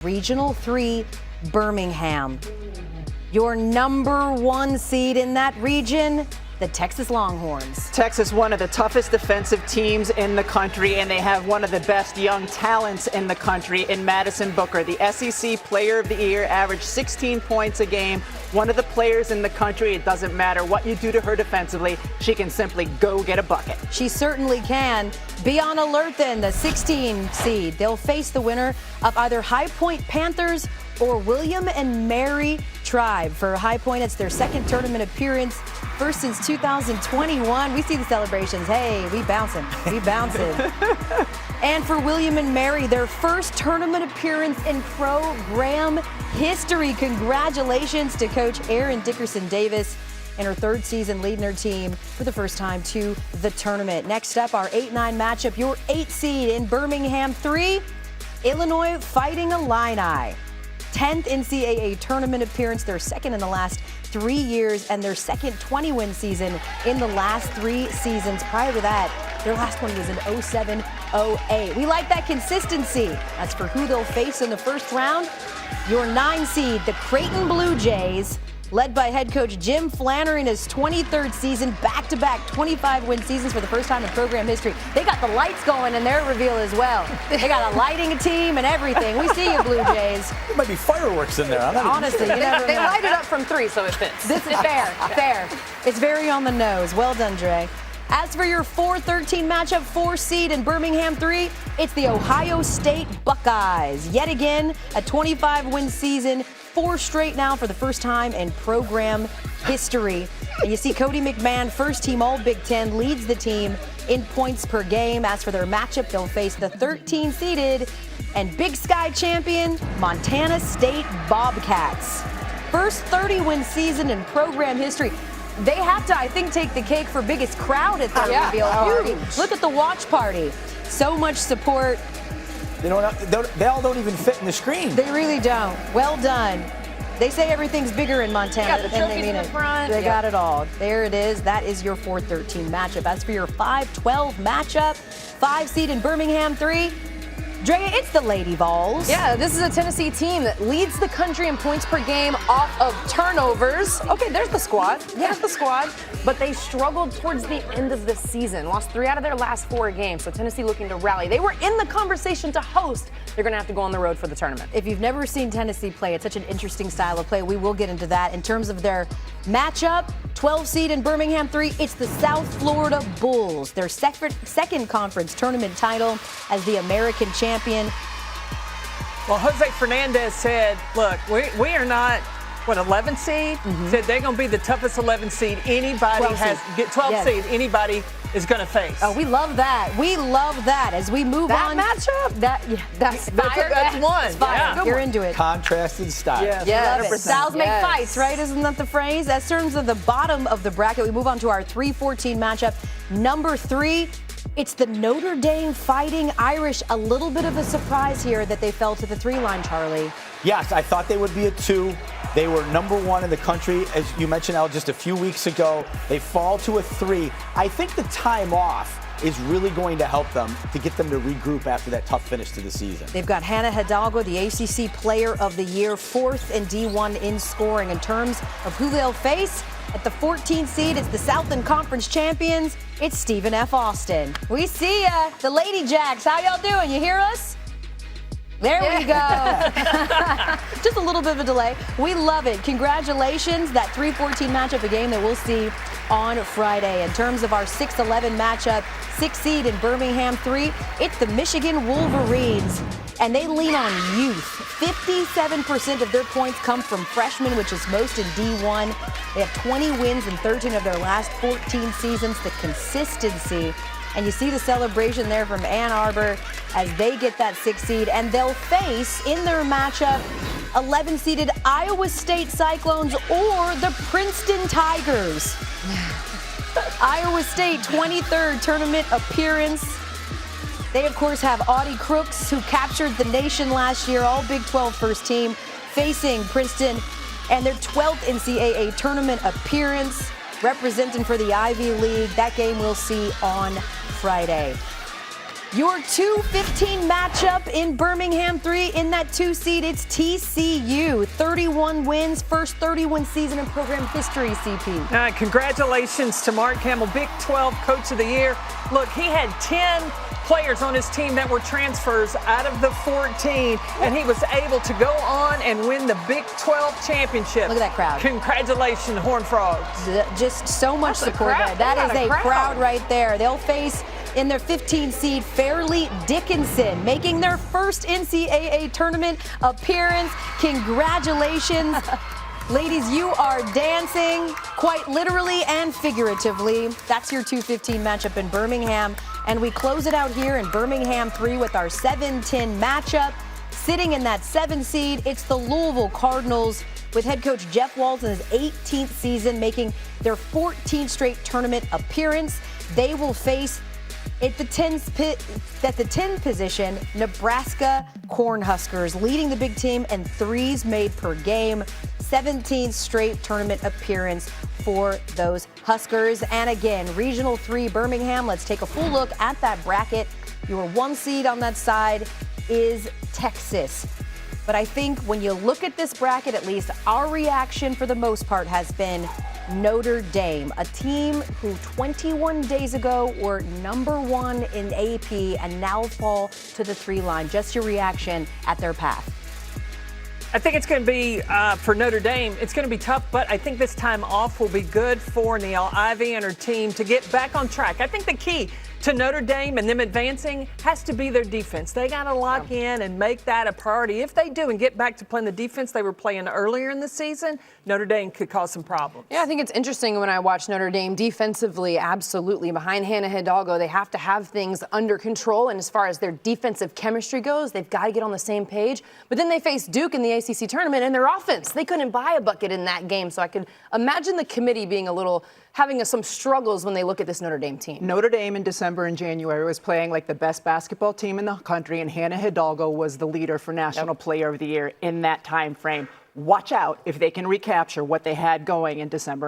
Regional 3, Birmingham. Your number 1 seed in that region, the Texas Longhorns. Texas, one of the toughest defensive teams in the country, and they have one of the best young talents in the country in Madison Booker. The SEC Player of the Year, averaged 16 points a game. One of the players in the country. It doesn't matter what you do to her defensively. She can simply go get a bucket. She certainly can. Be on alert then, the 16 seed. They'll face the winner of either High Point Panthers or William and Mary Tribe. For High Point, it's their second tournament appearance, first since 2021. We see the celebrations. Hey, we bouncing. We bouncing. And for William and Mary, their first tournament appearance in program history. Congratulations to Coach Erin Dickerson-Davis in her third season leading her team for the first time to the tournament. Next up, our 8-9 matchup, your 8 seed in Birmingham 3, Illinois Fighting Illini. 10th NCAA tournament appearance, their second in the last 3 years, and their second 20-win season in the last 3 seasons. Prior to that, their last one was in 07-08. We like that consistency. As for who they'll face in the first round, your 9 seed, the Creighton Blue Jays, led by head coach Jim Flannery in his 23rd season, back-to-back 25-win seasons for the first time in program history. They got the lights going in their reveal as well. They got a lighting team and everything. We see you, Blue Jays. There might be fireworks in there. Honestly, you never They know. light it up from 3, so it fits. This is fair. It's very on the nose. Well done, Dre. As for your 4-13 matchup, 4 seed in Birmingham 3, it's the Ohio State Buckeyes. Yet again, a 25-win season, 4 straight now for the first time in program history. And you see Cody McMahon, first team All Big Ten, leads the team in points per game. As for their matchup, they'll face the 13-seeded and Big Sky champion, Montana State Bobcats. First 30-win season in program history. They have to, I think, take the cake for biggest crowd at the reveal party. Look at the watch party. So much support. They all don't even fit in the screen. They really don't. Well done. They say everything's bigger in Montana than they mean in it. the front. They got it all. There it is. That is your 4-13 matchup. As for your 5-12 matchup, 5 seed in Birmingham 3, Drea, it's the Lady Vols. Yeah, this is a Tennessee team that leads the country in points per game off of turnovers. Okay, there's the squad. There's the squad. But they struggled towards the end of the season. Lost 3 out of their last 4 games. So Tennessee looking to rally. They were in the conversation to host. They're going to have to go on the road for the tournament. If you've never seen Tennessee play, it's such an interesting style of play. We will get into that. In terms of their matchup, 12 seed in Birmingham 3, it's the South Florida Bulls. Their second conference tournament title as the American champion. Well, Jose Fernandez said, look, we are not, 11 seed? Said they're going to be the toughest 11 seed anybody 12 seed anybody is going to face. Oh, we love that. We love that. As we move That on. matchup? That's fire. That's one. It's fire. Yeah. You're into it. Contrasted style. Yes. Love it. Styles make fights, right? Isn't that the phrase? As terms of the bottom of the bracket, we move on to our 3-14 matchup. Number 3, it's the Notre Dame Fighting Irish. A little bit of a surprise here that they fell to the 3-line, Charlie. Yes, I thought they would be a 2. They were number 1 in the country, as you mentioned, Al, just a few weeks ago. They fall to a 3. I think the time off is really going to help them to get them to regroup after that tough finish to the season. They've got Hannah Hidalgo, the ACC Player of the Year, 4th in D1 in scoring. In terms of who they'll face, at the 14th seed, it's the Southland Conference champions. It's Stephen F. Austin. We see ya, the Lady Jacks. How y'all doing? You hear us? There we go. Just a little bit of a delay. We love it. Congratulations. That 3-14 matchup, a game that we'll see on Friday. In terms of our 6-11 matchup, 6 seed in Birmingham 3, it's the Michigan Wolverines. And they lean on youth. 57% of their points come from freshmen, which is most in D1. They have 20 wins in 13 of their last 14 seasons. The consistency. And you see the celebration there from Ann Arbor as they get that 6 seed. And they'll face, in their matchup, 11-seeded Iowa State Cyclones or the Princeton Tigers. Iowa State, 23rd tournament appearance. They, of course, have Audie Crooks, who captured the nation last year, all Big 12 first team, facing Princeton, and their 12th NCAA tournament appearance, representing for the Ivy League. That game we'll see on Friday. Your 2-15 matchup in Birmingham 3 in that 2 seed, it's TCU. 31 wins, first 31 season in program history, CP. Congratulations to Mark Hamill, Big 12 Coach of the Year. Look, he had 10 players on his team that were transfers out of the 14, and he was able to go on and win the Big 12 championship. Look at that crowd. Congratulations, Horned Frogs. Just so much That's support there. That is a crowd. crowd right there. They'll face in their 15 seed Fairleigh Dickinson, making their first NCAA tournament appearance. Congratulations. Ladies, you are dancing quite literally and figuratively. That's your 2-15 matchup in Birmingham. And we close it out here in Birmingham 3 with our 7-10 matchup. Sitting in that 7 seed, it's the Louisville Cardinals with head coach Jeff Walz in his 18th season, making their 14th straight tournament appearance. They will face at the 10th position, Nebraska Cornhuskers, leading the big team in threes made per game. 17th straight tournament appearance for those Huskers. And again, Regional 3 Birmingham. Let's take a full look at that bracket. Your 1 seed on that side is Texas. But I think when you look at this bracket, at least our reaction for the most part has been Notre Dame, a team who 21 days ago were #1 in AP and now fall to the 3 line. Just your reaction at their path. I think it's going to be, for Notre Dame, it's going to be tough, but I think this time off will be good for Neil Ivey and her team to get back on track. I think the key to Notre Dame and them advancing has to be their defense. They got to lock in and make that a priority. If they do and get back to playing the defense they were playing earlier in the season, Notre Dame could cause some problems. Yeah, I think it's interesting when I watch Notre Dame defensively, absolutely. Behind Hannah Hidalgo, they have to have things under control. And as far as their defensive chemistry goes, they've got to get on the same page. But then they face Duke in the ACC tournament, and their offense, they couldn't buy a bucket in that game. So I could imagine the committee being having some struggles when they look at this Notre Dame team. Notre Dame in December and January was playing like the best basketball team in the country, and Hannah Hidalgo was the leader for National Player of the Year in that time frame. Watch out if they can recapture what they had going in December